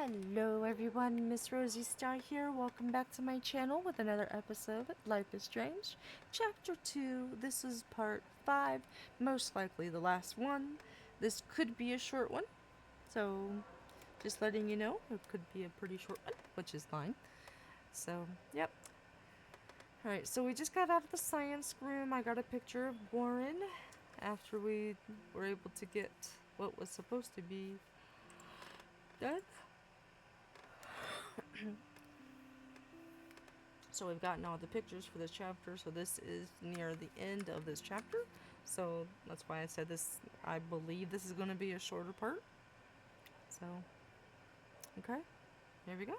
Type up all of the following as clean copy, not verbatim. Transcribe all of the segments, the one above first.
Hello everyone, Miss Rosie Star here. Welcome back to my channel with another episode of Life is Strange, Chapter 2. This is part 5, most likely the last one. This could be a short one, so just letting you know, it could be a pretty short one, which is fine. So, yep. Alright, so we just got out of the science room. I got a picture of Warren after we were able to get what was supposed to be done. So we've gotten all the pictures for this chapter, so this is near the end of this chapter. So that's why I said this, I believe this is going to be a shorter part. So, okay, here we go.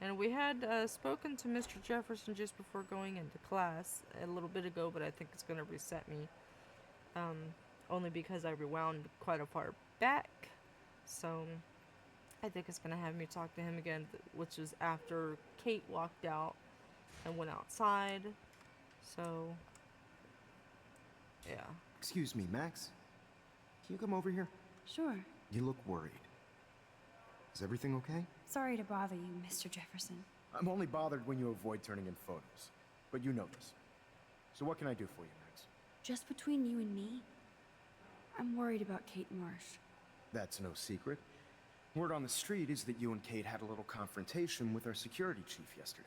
And we had spoken to Mr. Jefferson just before going into class a little bit ago, but I think it's going to reset me. Only because I rewound quite a far back. So I think it's going to have me talk to him again, which is after Kate walked out and went outside. So, yeah. Excuse me, Max. Can you come over here? Sure. You look worried. Is everything okay? Sorry to bother you, Mr. Jefferson. I'm only bothered when you avoid turning in photos. But you know this. So what can I do for you, Max? Just between you and me, I'm worried about Kate Marsh. That's no secret. Word on the street is that you and Kate had a little confrontation with our security chief yesterday.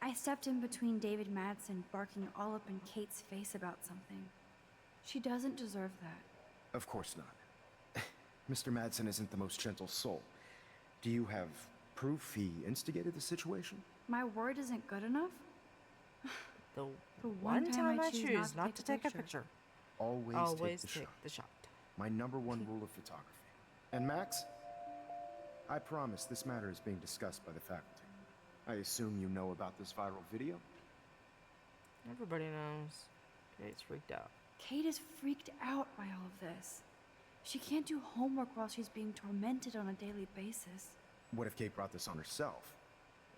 I stepped in between David Madsen barking all up in Kate's face about something. She doesn't deserve that. Of course not. Mr. Madsen isn't the most gentle soul. Do you have proof he instigated the situation? My word isn't good enough? The one one time time I I choose choose not not to to take take a a picture. Always take the shot. My number one rule of photography. And Max, I promise this matter is being discussed by the faculty. I assume you know about this viral video? Everybody knows. Kate's freaked out. Kate is freaked out by all of this. She can't do homework while she's being tormented on a daily basis. What if Kate brought this on herself?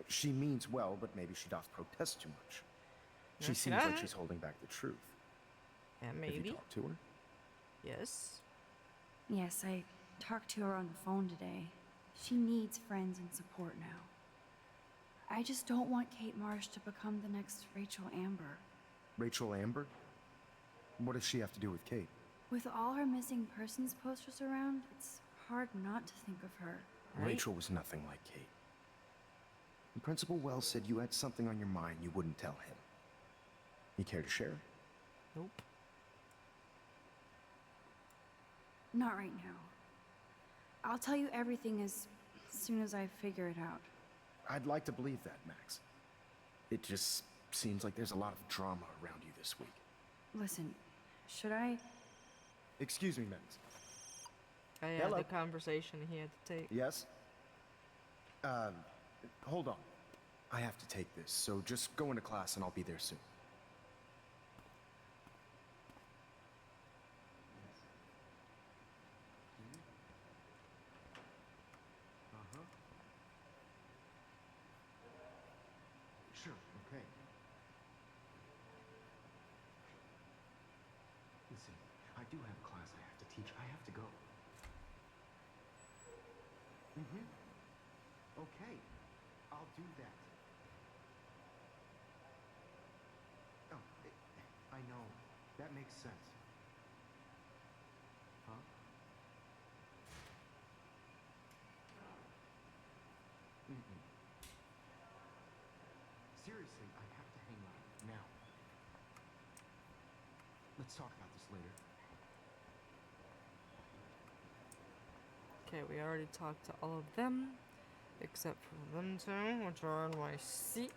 She means well, but maybe she doth protest too much. She Yes, seems like that. she's holding back the truth. Yeah, Have maybe. you talked to her? Yes. Yes, I talked to her on the phone today. She needs friends and support now. I just don't want Kate Marsh to become the next Rachel Amber. Rachel Amber? What does she have to do with Kate? With all her missing persons posters around, it's hard not to think of her. Right? Rachel was nothing like Kate. And Principal Wells said you had something on your mind you wouldn't tell him. You care to share? Nope. Not right now. I'll tell you everything as soon as I figure it out. I'd like to believe that, Max. It just seems like there's a lot of drama around you this week. Listen, should I? Excuse me, Max. I had Hello. the conversation he had to take. Yes? Hold on. I have to take this, so just go into class and I'll be there soon. Sure, okay. Listen, I do have a class I have to teach. I have to go. Okay, I'll do that. Oh, I know. That makes sense. Huh? Seriously, I have to hang up now. Let's talk about this later. Okay, we already talked to all of them, except for them two, which are on my seat.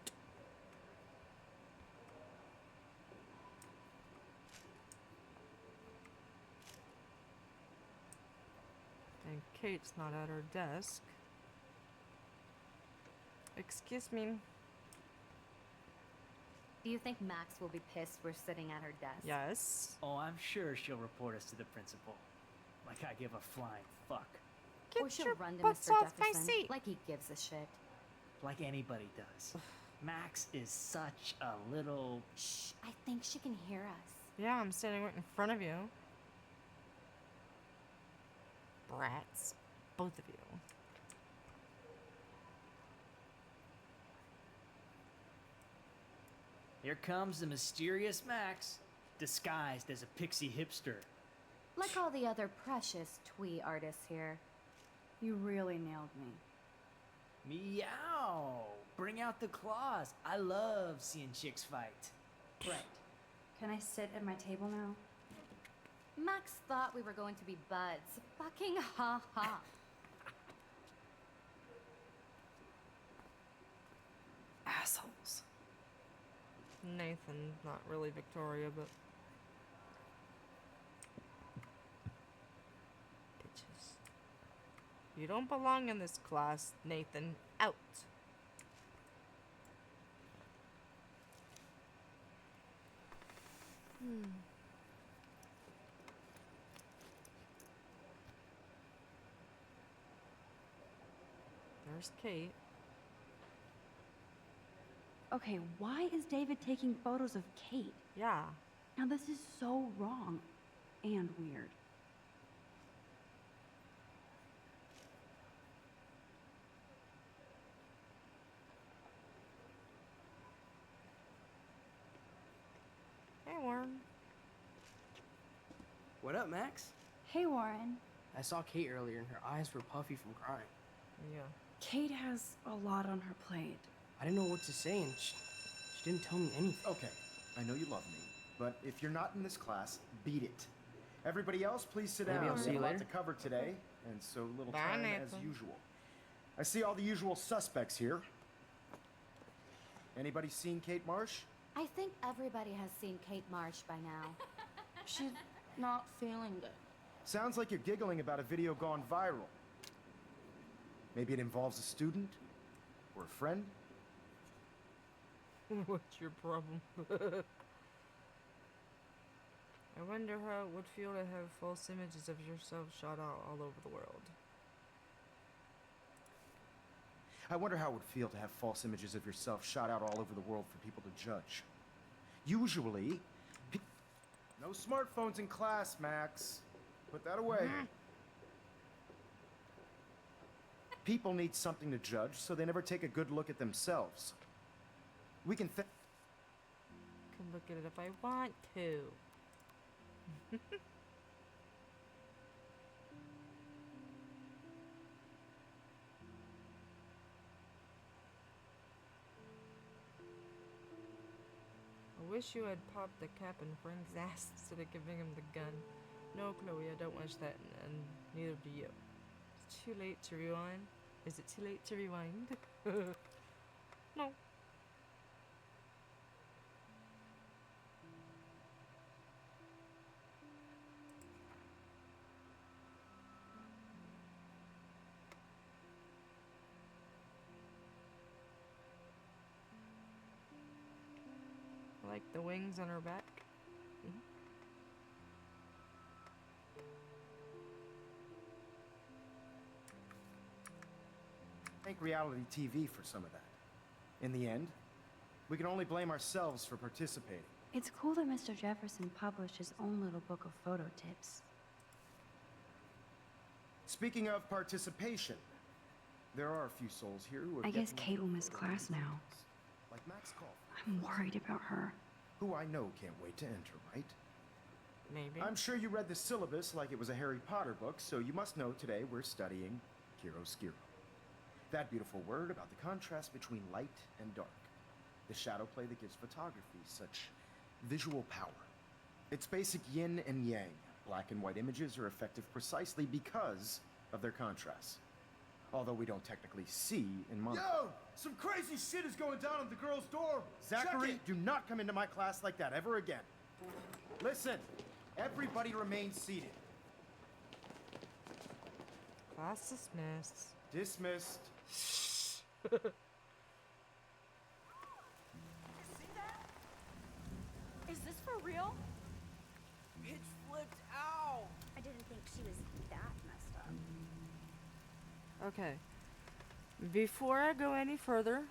And Kate's not at her desk. Excuse me. Do you think Max will be pissed we're sitting at her desk? Yes. Oh, I'm sure she'll report us to the principal. Like I give a flying fuck. Get Or she'll your run to butts Mr. off my Jefferson seat. like he gives a shit. Like anybody does. Max is such a little... Shh, I think she can hear us. Yeah, I'm standing right in front of you. brats. Both of you. Here comes the mysterious Max, disguised as a pixie hipster. Like all the other precious twee artists here. You really nailed me. Meow! Bring out the claws. I love seeing chicks fight. Right. Can I sit at my table now? Max thought we were going to be buds. Fucking ha ha. Assholes. Nathan, not really Victoria, but bitches. You don't belong in this class, Nathan. Out. There's Kate. Okay, why is David taking photos of Kate? Yeah. Now this is so wrong and weird. Hey, Warren. What up, Max? Hey, Warren. I saw Kate earlier and her eyes were puffy from crying. Yeah. Kate has a lot on her plate. I didn't know what to say and she didn't tell me anything. Okay, I know you love me, but if you're not in this class, beat it. Everybody else, please sit Maybe down. I'll We see have you a lot later. to cover today, and so little Bye, time as Nathan. usual. I see all the usual suspects here. Anybody seen Kate Marsh? I think everybody has seen Kate Marsh by now. She's not feeling good. Sounds like you're giggling about a video gone viral. Maybe it involves a student or a friend. What's your problem? I wonder how it would feel to have false images of yourself shot out all over the world. I wonder how it would feel to have false images of yourself shot out all over the world for people to judge. Usually, no smartphones in class, Max. Put that away. People need something to judge, so they never take a good look at themselves. We can Can look at it if I want to. I wish you had popped the cap in Frank's ass instead of giving him the gun. No, Chloe, I don't wish that, and neither do you. It's too late to rewind. Is it too late to rewind? No. I like the wings on her back. thank reality TV for some of that. In the end, we can only blame ourselves for participating. It's cool that Mr. Jefferson published his own little book of photo tips. Speaking of participation, there are a few souls here who have I yet guess to Kate will learn miss photo class now. techniques, like Max Call, I'm worried about her. who I know can't wait to enter, right? Maybe. I'm sure you read the syllabus like it was a Harry Potter book, so you must know today we're studying chiaroscuro. That beautiful word about the contrast between light and dark. The shadow play that gives photography such visual power. It's basic yin and yang. Black and white images are effective precisely because of their contrast. Although we don't technically see in mono. Yo! Some crazy shit is going down at the girl's dorm! Zachary, Check it! do not come into my class like that ever again. Listen, everybody remain seated. Class dismissed. Dismissed. Is this for real? Bitch flipped out. I didn't think she was that messed up. Okay. Before I go any further,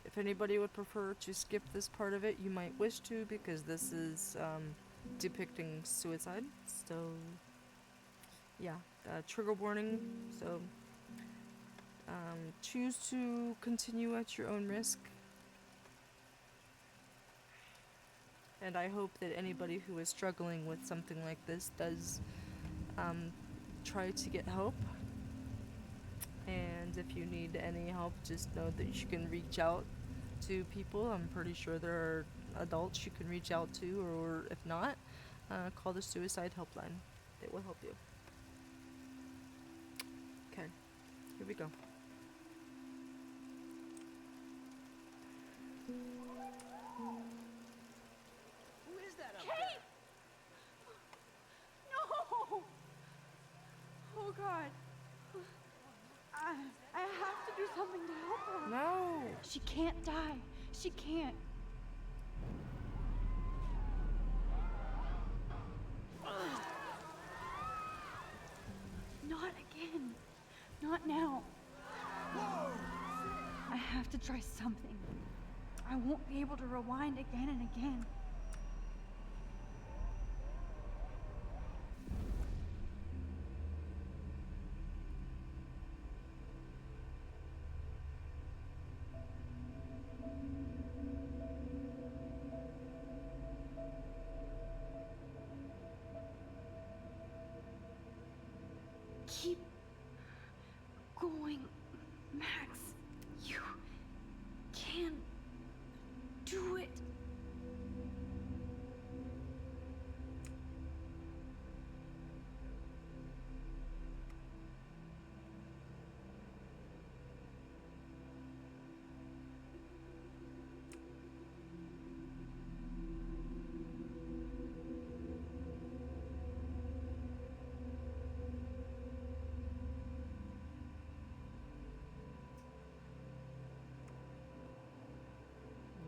if anybody would prefer to skip this part of it, you might wish to, because this is depicting suicide. So yeah, trigger warning. So choose to continue at your own risk. And I hope that anybody who is struggling with something like this does try to get help. And if you need any help, just know that you can reach out to people. I'm pretty sure there are adults you can reach out to, or if not, call the suicide helpline. They will help you. Okay, here we go. Who is that up Kate! No! Oh God. I have to do something to help her. No! She can't die. She can't. Not again. Not now. I have to try something. I won't be able to rewind again and again. Keep going, Max. You can do it.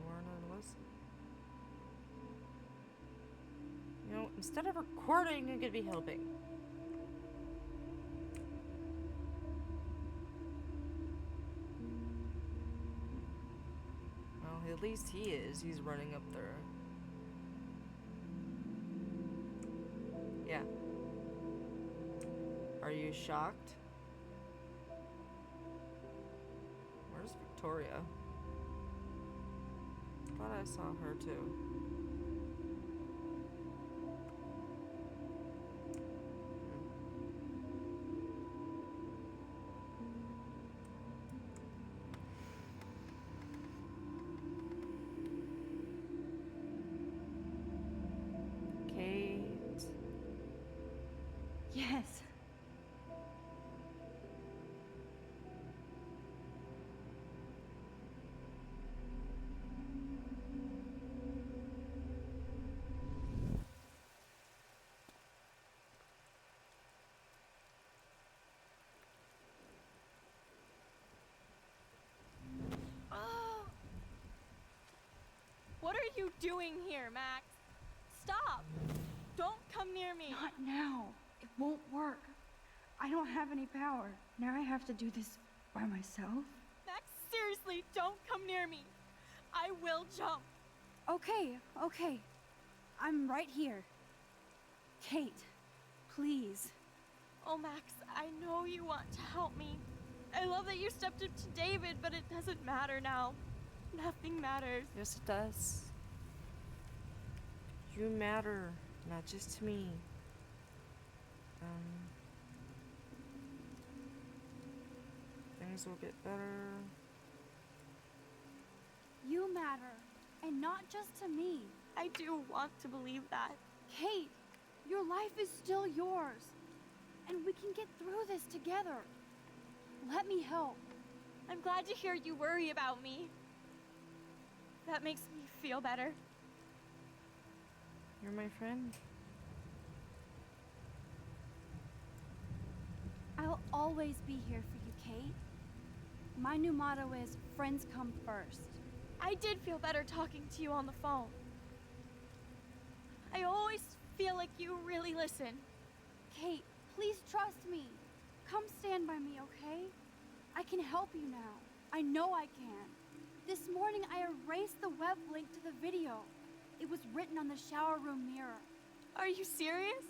Warren and Liz. You know, instead of recording, you could be helping. Well, at least he is. He's running up there. Yeah. Are you shocked? Where's Victoria? Thought I saw her too. Kate. Yes. What are you doing here, Max? Stop! Don't come near me! Not now. It won't work. I don't have any power. Now I have to do this by myself. Max, seriously, don't come near me! I will jump! Okay, okay. I'm right here. Kate, please. Oh, Max, I know you want to help me. I love that you stepped up to David, but it doesn't matter now. Nothing matters. Yes, it does. You matter, not just to me. Things will get better. You matter, and not just to me. I do want to believe that. Kate, your life is still yours. And we can get through this together. Let me help. I'm glad to hear you worry about me. That makes me feel better. You're my friend. I'll always be here for you, Kate. My new motto is friends come first. I did feel better talking to you on the phone. I always feel like you really listen. Kate, please trust me. Come stand by me, okay? I can help you now. I know I can. This morning I erased the web link to the video. It was written on the shower room mirror. Are you serious?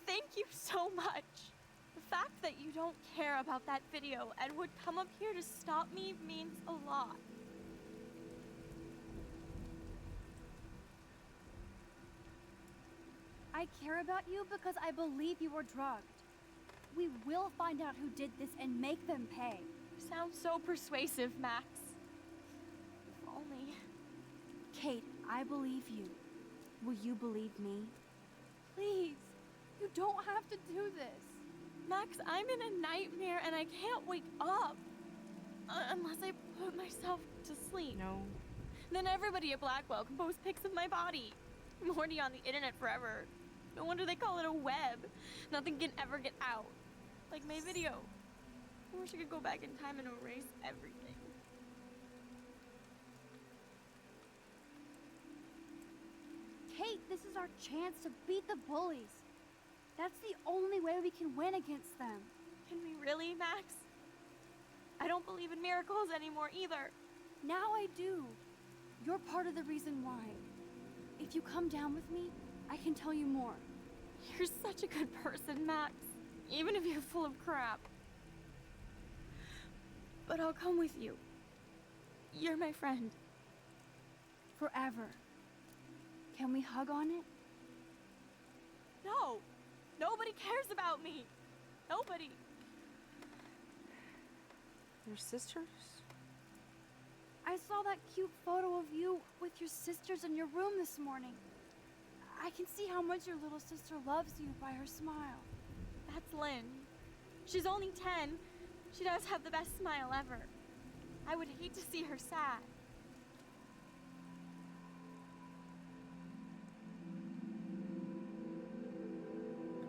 thank you so much. The fact that you don't care about that video and would come up here to stop me means a lot. I care about you because I believe you were drugged. We will find out who did this and make them pay. You sound so persuasive, Max. If only. Kate, I believe you. Will you believe me? Please. You don't have to do this. Max, I'm in a nightmare and I can't wake up. Unless I put myself to sleep. No. Then everybody at Blackwell can post pics of my body. I'm already on the internet forever. No wonder they call it a web. Nothing can ever get out. Like my video. I wish I could go back in time and erase everything. Kate, this is our chance to beat the bullies. That's the only way we can win against them. Can we really, Max? I don't believe in miracles anymore either. Now I do. You're part of the reason why. If you come down with me, I can tell you more. You're such a good person, Max. Even if you're full of crap. But I'll come with you. You're my friend. Forever. Can we hug on it? No! Nobody cares about me! Nobody! Your sisters? I saw that cute photo of you with your sisters in your room this morning. I can see how much your little sister loves you by her smile. That's Lynn. She's only 10. She does have the best smile ever. I would hate to see her sad.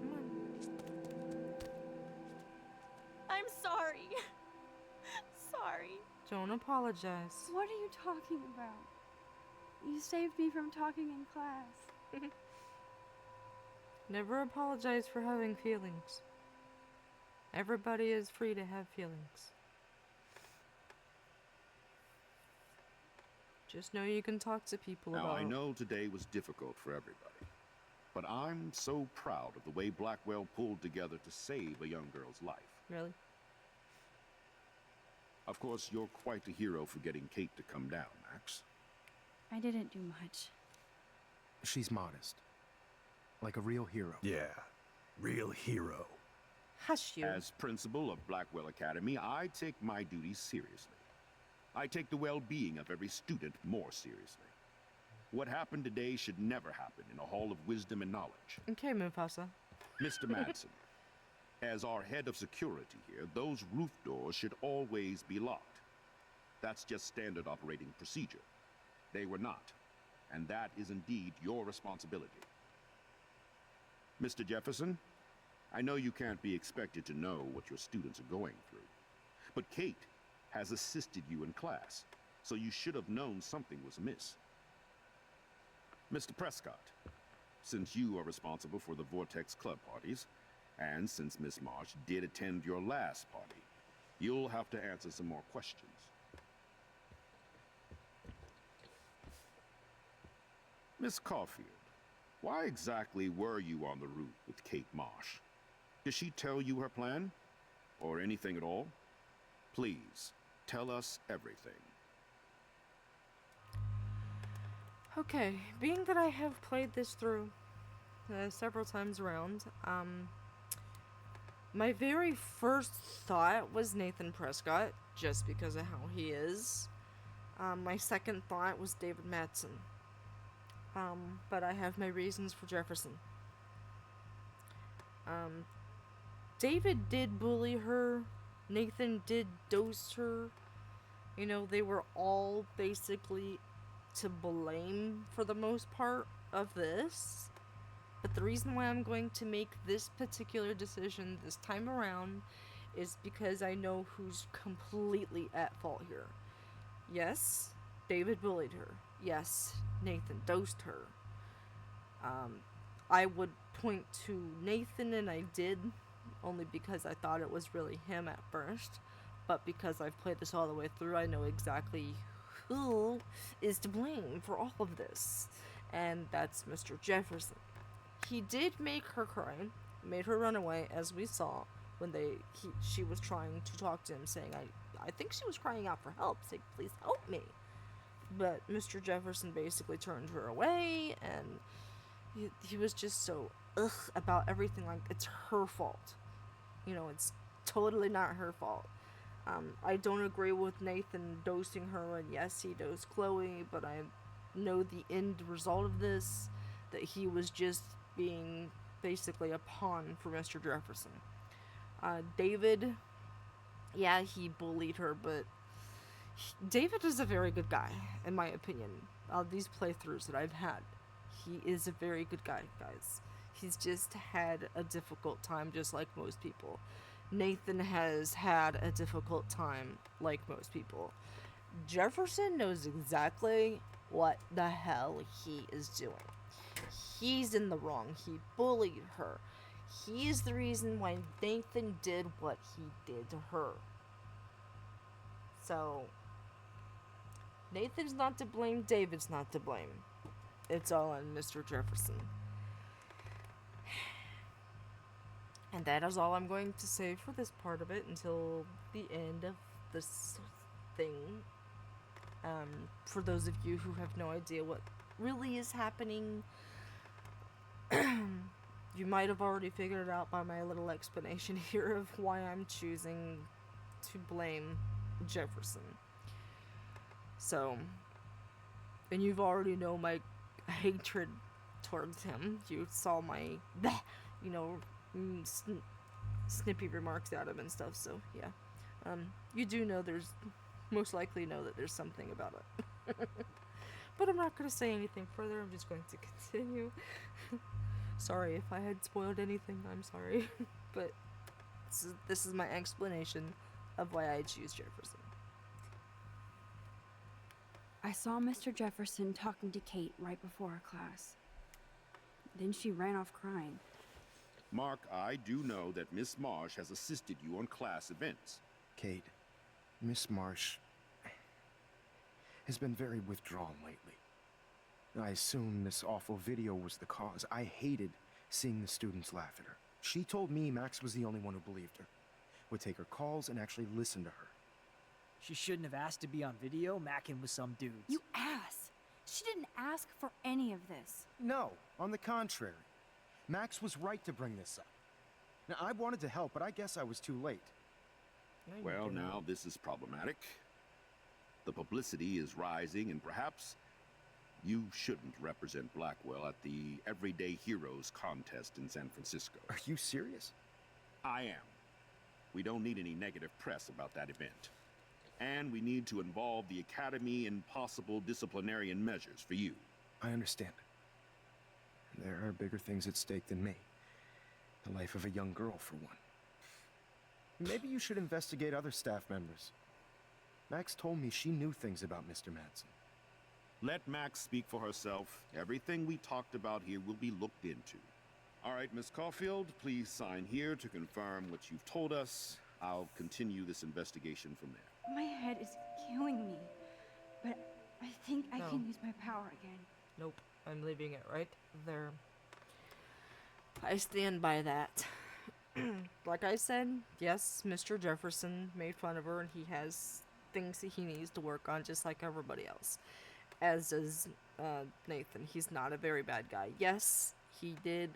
Come on. I'm sorry. Sorry. Don't apologize. What are you talking about? You saved me from talking in class. Never apologize for having feelings. Everybody is free to have feelings. Just know you can talk to people Now, about I it. know today was difficult for everybody, but I'm so proud of the way Blackwell pulled together to save a young girl's life. Really? Of course, you're quite a hero for getting Kate to come down, Max. I didn't do much. She's modest. Like a real hero. Yeah, real hero. Hush you. As principal of Blackwell Academy, I take my duties seriously. I take the well-being of every student more seriously. What happened today should never happen in a hall of wisdom and knowledge. Okay, Mufasa. Mr. Madsen, as our head of security here, those roof doors should always be locked. That's just standard operating procedure. They were not, and that is indeed your responsibility. Mr. Jefferson, I know you can't be expected to know what your students are going through, but Kate has assisted you in class, so you should have known something was amiss. Mr. Prescott, since you are responsible for the Vortex Club parties, and since Miss Marsh did attend your last party, you'll have to answer some more questions. Miss Caulfield, why exactly were you on the route with Kate Marsh? Did she tell you her plan? Or anything at all? Please, tell us everything. Okay, being that I have played this through several times around, my very first thought was Nathan Prescott, just because of how he is. My second thought was David Madsen. But I have my reasons for Jefferson. David did bully her. Nathan did dose her. You know, they were all basically to blame for the most part of this. But the reason why I'm going to make this particular decision this time around is because I know who's completely at fault here. Yes, David bullied her. Yes, Nathan dosed her. I would point to Nathan, and I did, only because I thought it was really him at first. But because I've played this all the way through, I know exactly who is to blame for all of this. And that's Mr. Jefferson. He did make her cry. made her run away, as we saw when she was trying to talk to him, saying, I think she was crying out for help, saying, please help me. But Mr. Jefferson basically turned her away, and he was just so about everything, like it's her fault. You know, it's totally not her fault. I don't agree with Nathan dosing her, and yes, he dosed Chloe, but I know the end result of this, that he was just being basically a pawn for Mr. Jefferson. David, yeah, he bullied her, but David is a very good guy, in my opinion. These playthroughs that I've had, he is a very good guy, guys. He's just had a difficult time, just like most people. Nathan has had a difficult time, like most people. Jefferson knows exactly what the hell he is doing. He's in the wrong. He bullied her. He is the reason why Nathan did what he did to her. So, Nathan's not to blame, David's not to blame. It's all on Mr. Jefferson. And that is all I'm going to say for this part of it until the end of this thing. For those of you who have no idea what really is happening, you might have already figured it out by my little explanation here of why I'm choosing to blame Jefferson. So, and you've already know my hatred towards him. You saw my, snippy remarks out of him and stuff, so yeah. You do know most likely know that there's something about it. But I'm not going to say anything further, I'm just going to continue. Sorry if I had spoiled anything, I'm sorry. But this is my explanation of why I choose Jefferson. I saw Mr. Jefferson talking to Kate right before our class. Then she ran off crying. Mark, I do know that Miss Marsh has assisted you on class events. Kate, Miss Marsh has been very withdrawn lately. I assume this awful video was the cause. I hated seeing the students laugh at her. She told me Max was the only one who believed her, would take her calls and actually listen to her. She shouldn't have asked to be on video macking with some dudes. You ass! She didn't ask for any of this. No, on the contrary. Max was right to bring this up. Now, I wanted to help, but I guess I was too late. Well, now this is problematic. The publicity is rising, and perhaps you shouldn't represent Blackwell at the Everyday Heroes contest in San Francisco. Are you serious? I am. We don't need any negative press about that event. And we need to involve the Academy in possible disciplinarian measures for you. I understand. There are bigger things at stake than me. The life of a young girl, for one. Maybe you should investigate other staff members. Max told me she knew things about Mr. Madsen. Let Max speak for herself. Everything we talked about here will be looked into. All right, Miss Caulfield, please sign here to confirm what you've told us. I'll continue this investigation from there. My head is killing me, but I think I No. can use my power again. Nope, I'm leaving it right there. I stand by that. Like I said, yes, Mr. Jefferson made fun of her, and he has things that he needs to work on, just like everybody else. As does Nathan. He's not a very bad guy. Yes, he did,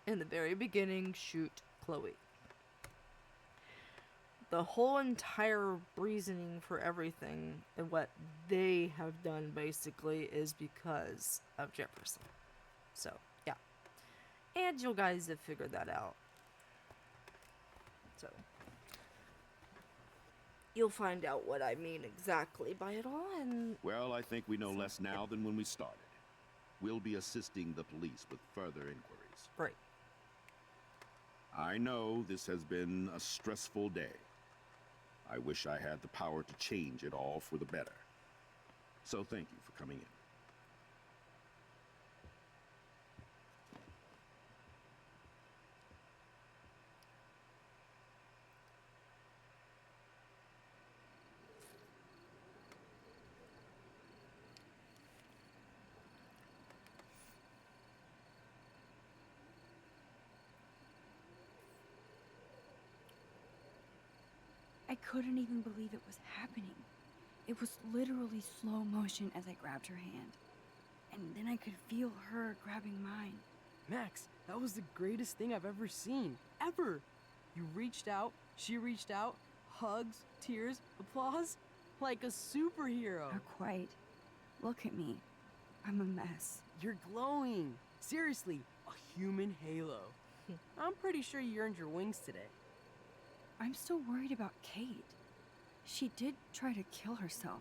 in the very beginning, shoot Chloe. The whole entire reasoning for everything and what they have done, basically, is because of Jefferson. So, yeah. And you guys have figured that out. So, you'll find out what I mean exactly by it all, and Well, I think we know less now than when we started. We'll be assisting the police with further inquiries. right. I know this has been a stressful day. I wish I had the power to change it all for the better. So thank you for coming in. couldn't even believe it was happening. It was literally slow motion as I grabbed her hand. And then I could feel her grabbing mine. Max, that was the greatest thing I've ever seen. Ever! You reached out, she reached out, hugs, tears, applause. Like a superhero. Not quite. Look at me. I'm a mess. You're glowing. Seriously, a human halo. I'm pretty sure you earned your wings today. I'm still worried about Kate. She did try to kill herself.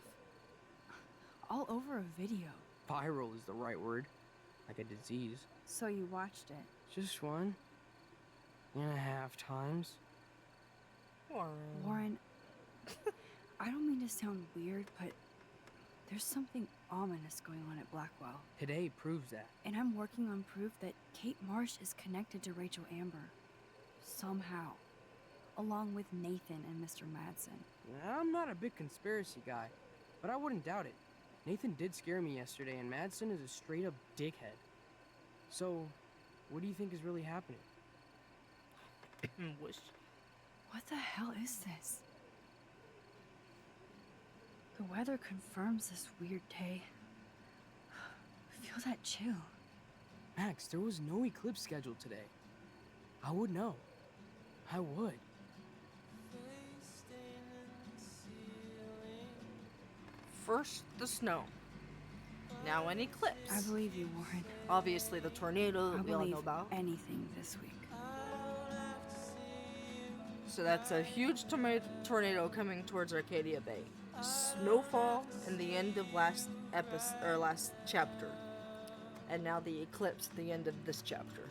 All over a video. Viral is the right word. Like a disease. So you watched it? Just 1.5 times. Warren, I don't mean to sound weird, but there's something ominous going on at Blackwell. Today proves that. And I'm working on proof that Kate Marsh is connected to Rachel Amber. Somehow. Along with Nathan and Mr. Madsen. I'm not a big conspiracy guy, but I wouldn't doubt it. Nathan did scare me yesterday, and Madsen is a straight-up dickhead. So, what do you think is really happening? Wish. What the hell is this? The weather confirms this weird day. Feel that chill. Max, there was no eclipse scheduled today. I would know. I would. First, the snow. Now an eclipse. I believe you, Warren. Obviously, the tornado that we all believe know about. anything this week. So that's a huge tornado coming towards Arcadia Bay. Snowfall in the end of last chapter, and now the eclipse at the end of this chapter.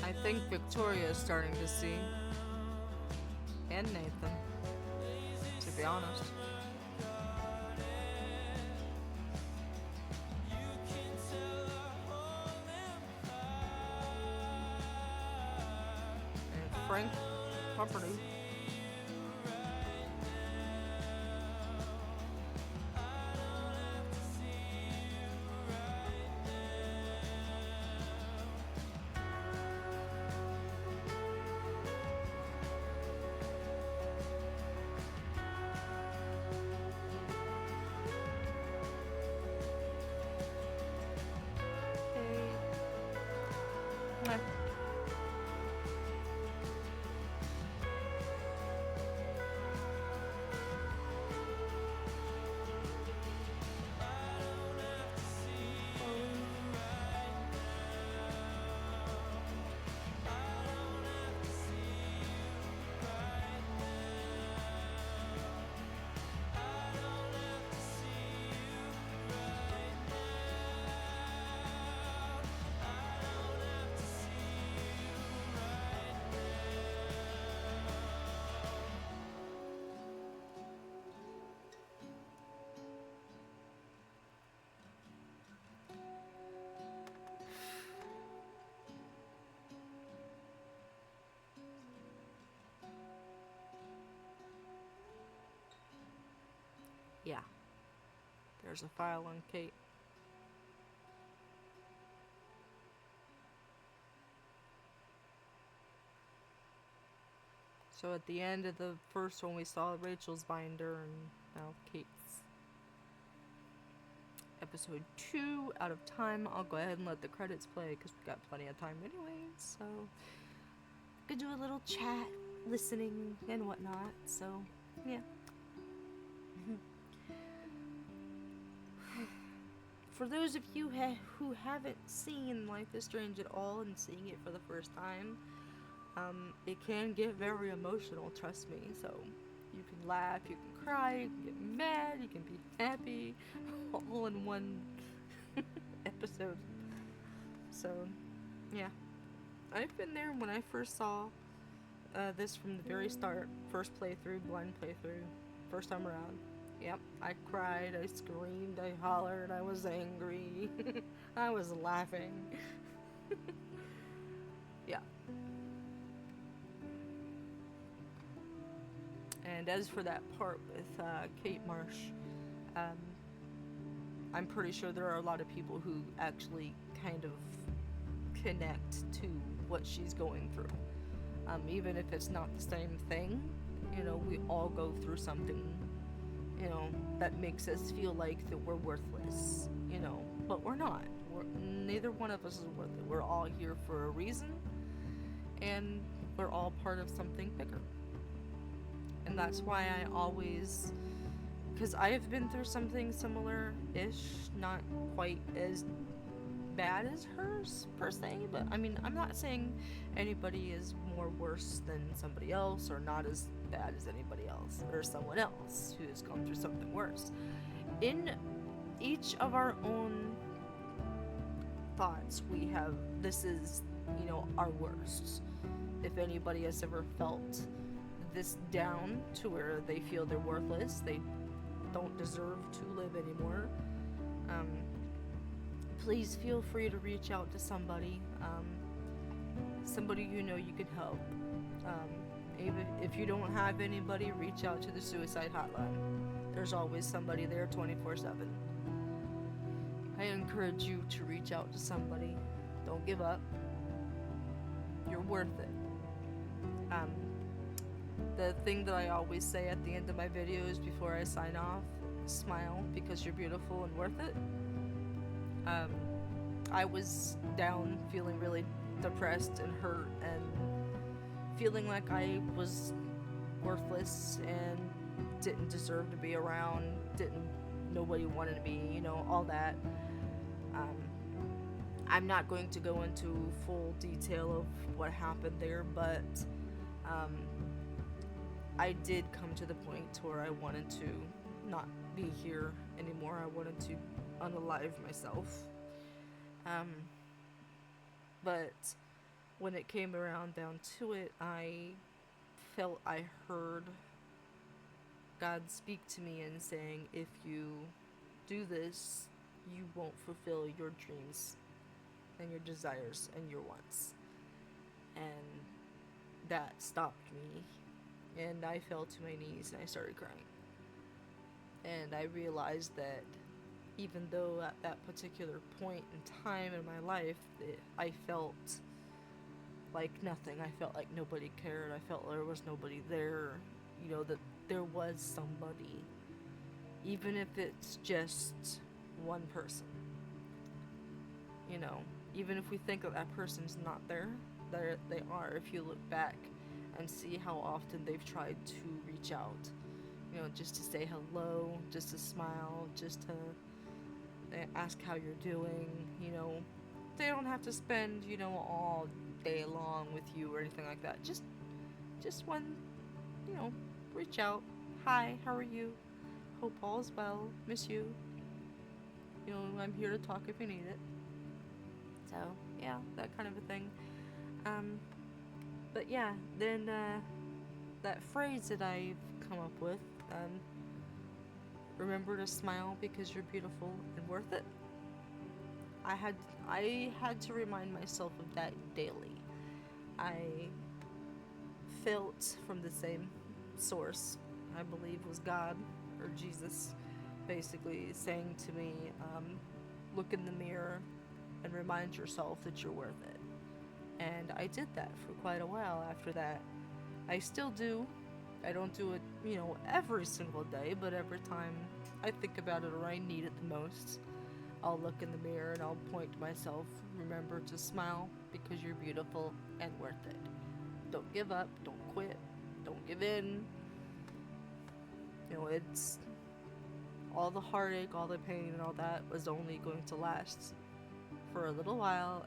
I think Victoria is starting to see. And Nathan, to be honest. And Frank property. Yeah. There's a file on Kate. So at the end of the first one, we saw Rachel's binder, and now Kate's. Episode 2 out of time. I'll go ahead and let the credits play because we've got plenty of time anyway. So, could do a little chat, listening, and whatnot. So, yeah. For those of you who haven't seen Life is Strange at all and seeing it for the first time, It can get very emotional, trust me. So you can laugh, you can cry, you can get mad, you can be happy, all in one episode. So, yeah. I've been there when I first saw this from the very start. First playthrough, blind playthrough, first time around. Yep, I cried, I screamed, I hollered, I was angry, I was laughing. Yeah. And as for that part with Kate Marsh, um, I'm pretty sure there are a lot of people who actually kind of connect to what she's going through. Even if it's not the same thing, you know, we all go through something, you know, that makes us feel like that we're worthless, you know, but we're not. Neither one of us is worth it. We're all here for a reason, and we're all part of something bigger. And that's why I always, because I have been through something similar-ish, not quite as bad as hers per se, but I mean, I'm not saying anybody is more worse than somebody else or not as bad as anybody else or someone else who has gone through something worse. In each of our own thoughts, we have, this is, you know, our worst. If anybody has ever felt this down to where they feel they're worthless, they don't deserve to live anymore, please feel free to reach out to somebody, somebody you know you can help. Even if you don't have anybody, reach out to the suicide hotline. There's always somebody there 24/7. I encourage you to reach out to somebody. Don't give up. You're worth it. The thing that I always say at the end of my videos before I sign off, smile because you're beautiful and worth it. I was down, feeling really depressed and hurt and feeling like I was worthless and didn't deserve to be around, nobody wanted me, you know, all that. I'm not going to go into full detail of what happened there, but I did come to the point where I wanted to not be here anymore. I wanted to unalive myself. But when it came around down to it, I felt I heard God speak to me and saying, if you do this, you won't fulfill your dreams and your desires and your wants. And that stopped me, and I fell to my knees and I started crying. And I realized that even though at that particular point in time in my life I felt like nothing, I felt like nobody cared, I felt there was nobody there, you know, that there was somebody, even if it's just one person, you know, even if we think that person's not there, they are. If you look back and see how often they've tried to reach out, you know, just to say hello, just to smile, just to ask how you're doing, you know, they don't have to spend, you know, all day long with you or anything like that. Just one, you know, reach out. Hi, how are you? Hope all is well. Miss you. You know, I'm here to talk if you need it. So, yeah, that kind of a thing. But yeah, then that phrase that I've come up with, remember to smile because you're beautiful and worth it. I had to remind myself of that daily. I felt from the same source, I believe was God or Jesus, basically saying to me, look in the mirror and remind yourself that you're worth it. And I did that for quite a while after that. I still do. I don't do it, you know, every single day, but every time I think about it or I need it the most, I'll look in the mirror and I'll point to myself, remember to smile because you're beautiful and worth it. Don't give up, don't quit, don't give in. You know, it's all the heartache, all the pain and all that was only going to last for a little while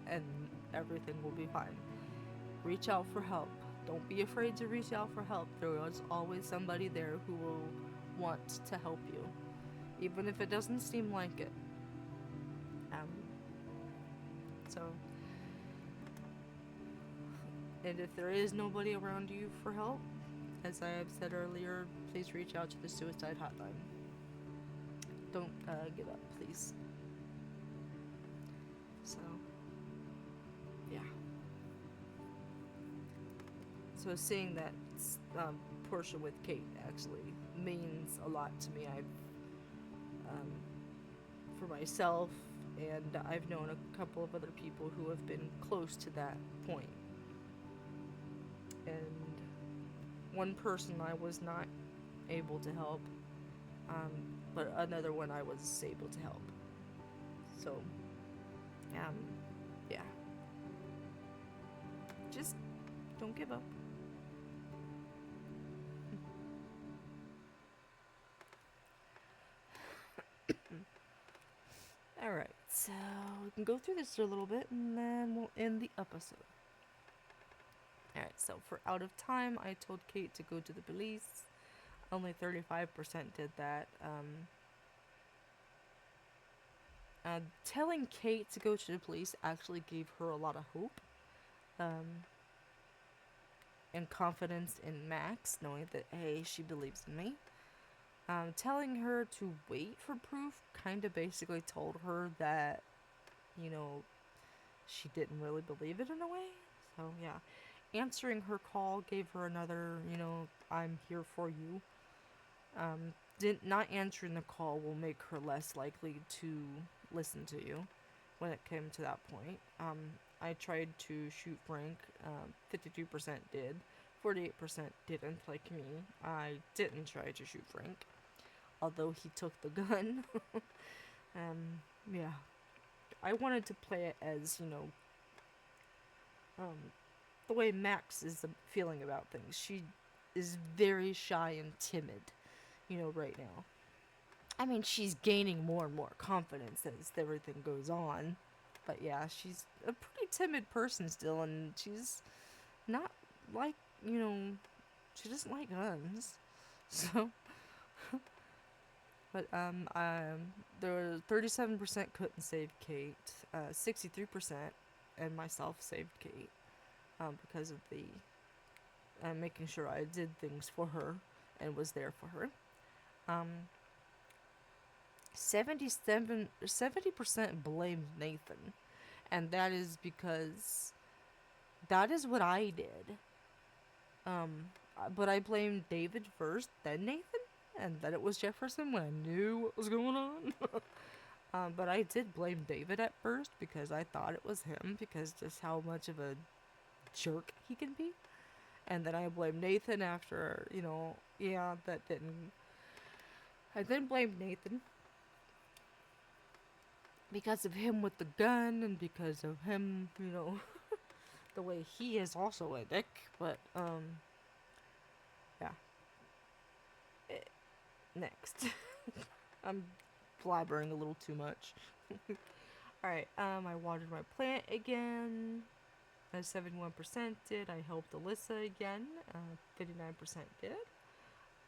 and everything will be fine. reach out for help. Don't be afraid to reach out for help. There is always somebody there who will want to help you, even if it doesn't seem like it. So, and if there is nobody around you for help, as I have said earlier, please reach out to the suicide hotline. Don't give up, please. So, yeah. So seeing that portion with Kate actually means a lot to me. For myself, and I've known a couple of other people who have been close to that point. And one person I was not able to help, but another one I was able to help. So, yeah. Just don't give up. Alright, so we can go through this a little bit and then we'll end the episode. Alright, so for out of time, I told Kate to go to the police. Only 35% did that. Telling Kate to go to the police actually gave her a lot of hope. And confidence in Max, knowing that, hey, she believes in me. Telling her to wait for proof kind of basically told her that, you know, she didn't really believe it in a way. So, yeah. Answering her call gave her another, you know, I'm here for you. Not answering the call will make her less likely to listen to you when it came to that point. I tried to shoot Frank. 52% did. 48% didn't, like me. I didn't try to shoot Frank, although he took the gun. Yeah. I wanted to play it as, you know, the way Max is feeling about things. She is very shy and timid, you know, right now. I mean, she's gaining more and more confidence as everything goes on. But yeah, she's a pretty timid person still, and she's not like, you know, she doesn't like guns. So, but there were 37% couldn't save Kate, 63% and myself saved Kate, because of the making sure I did things for her and was there for her. 70% blamed Nathan, and that is because that is what I did. But I blamed David first, then Nathan, and then it was Jefferson when I knew what was going on. But I did blame David at first because I thought it was him, because just how much of a jerk he can be. And then I blamed Nathan after, you know, yeah, that didn't. I then blamed Nathan because of him with the gun and because of him, you know, the way he is also a dick. But, yeah. Next. I'm blabbering a little too much. Alright, I watered my plant again. 71% did. I helped Alyssa again. 59% did.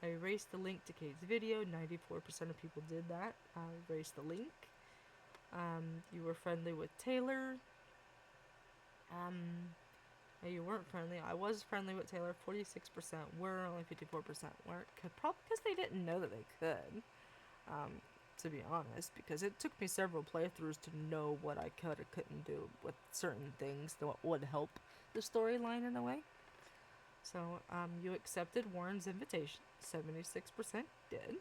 I erased the link to Kate's video. 94% of people did that. I erased the link. You were friendly with Taylor. You weren't friendly. I was friendly with Taylor. 46% were. Only 54% weren't. Probably because they didn't know that they could. To be honest, because it took me several playthroughs to know what I could or couldn't do with certain things that would help the storyline in a way. So, you accepted Warren's invitation. 76% did.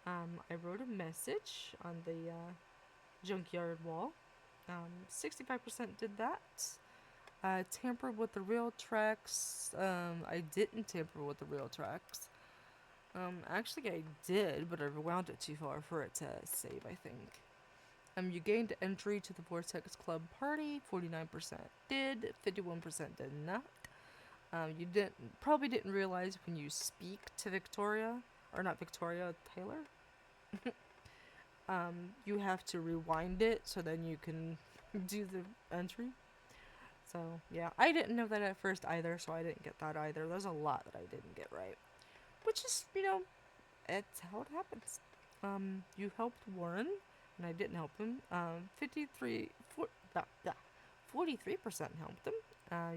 I wrote a message on the junkyard wall. 65% did that. Tampered with the rail tracks. I didn't tamper with the rail tracks. Actually I did, but I rewound it too far for it to save, I think. You gained entry to the Vortex Club party. 49% did. 51% did not. You probably didn't realize when you speak to Victoria, or not Victoria, Taylor, you have to rewind it so then you can do the entry. So, yeah, I didn't know that at first either, so I didn't get that either. There's a lot that I didn't get right. Which is, it's how it happens. You helped Warren, and I didn't help him. 43% helped him.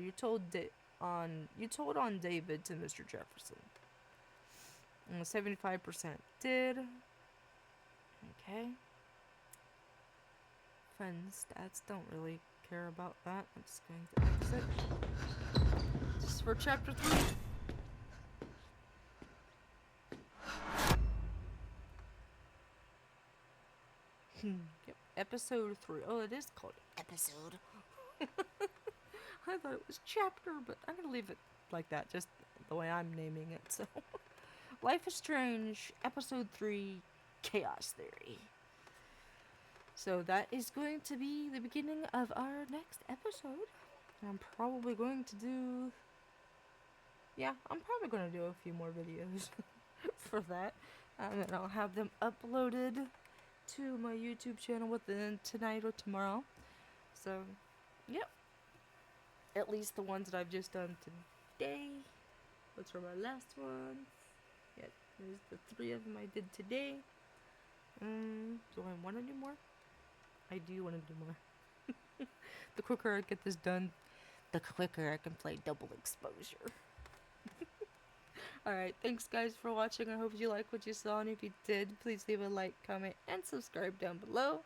You told on David to Mr. Jefferson. 75% did. Okay. Friends, stats don't really care about that. I'm just going to exit. Just for chapter 3. Yep. Episode 3. Oh, it is called episode. I thought it was chapter, but I'm gonna leave it like that, just the way I'm naming it. So, Life is Strange, episode 3, Chaos Theory. So that is going to be the beginning of our next episode. I'm probably going to do... Yeah, I'm probably going to do a few more videos for that. And I'll have them uploaded to my YouTube channel within tonight or tomorrow. So, yep. At least the ones that I've just done today. Those are my last ones. Yeah, there's the 3 of them I did today. Do I want to do more? I do want to do more. The quicker I get this done, the quicker I can play double exposure. Alright, thanks guys for watching. I hope you liked what you saw, and if you did, please leave a like, comment, and subscribe down below.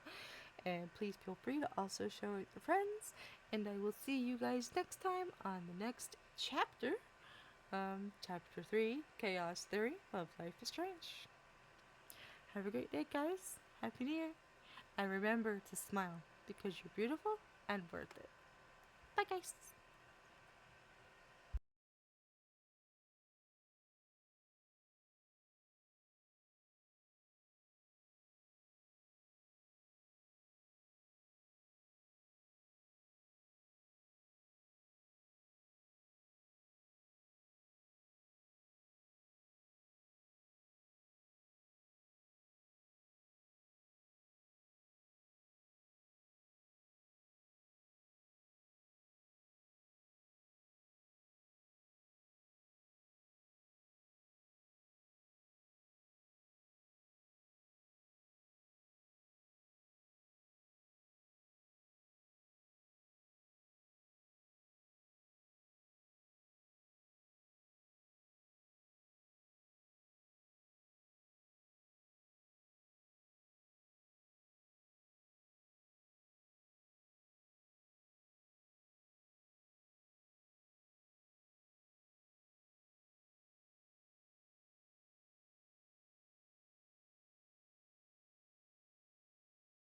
And please feel free to also show it to friends. And I will see you guys next time on the next chapter. Chapter 3, Chaos Theory of Life is Strange. Have a great day, guys. Happy New Year. And remember to smile, because you're beautiful and worth it. Bye, guys.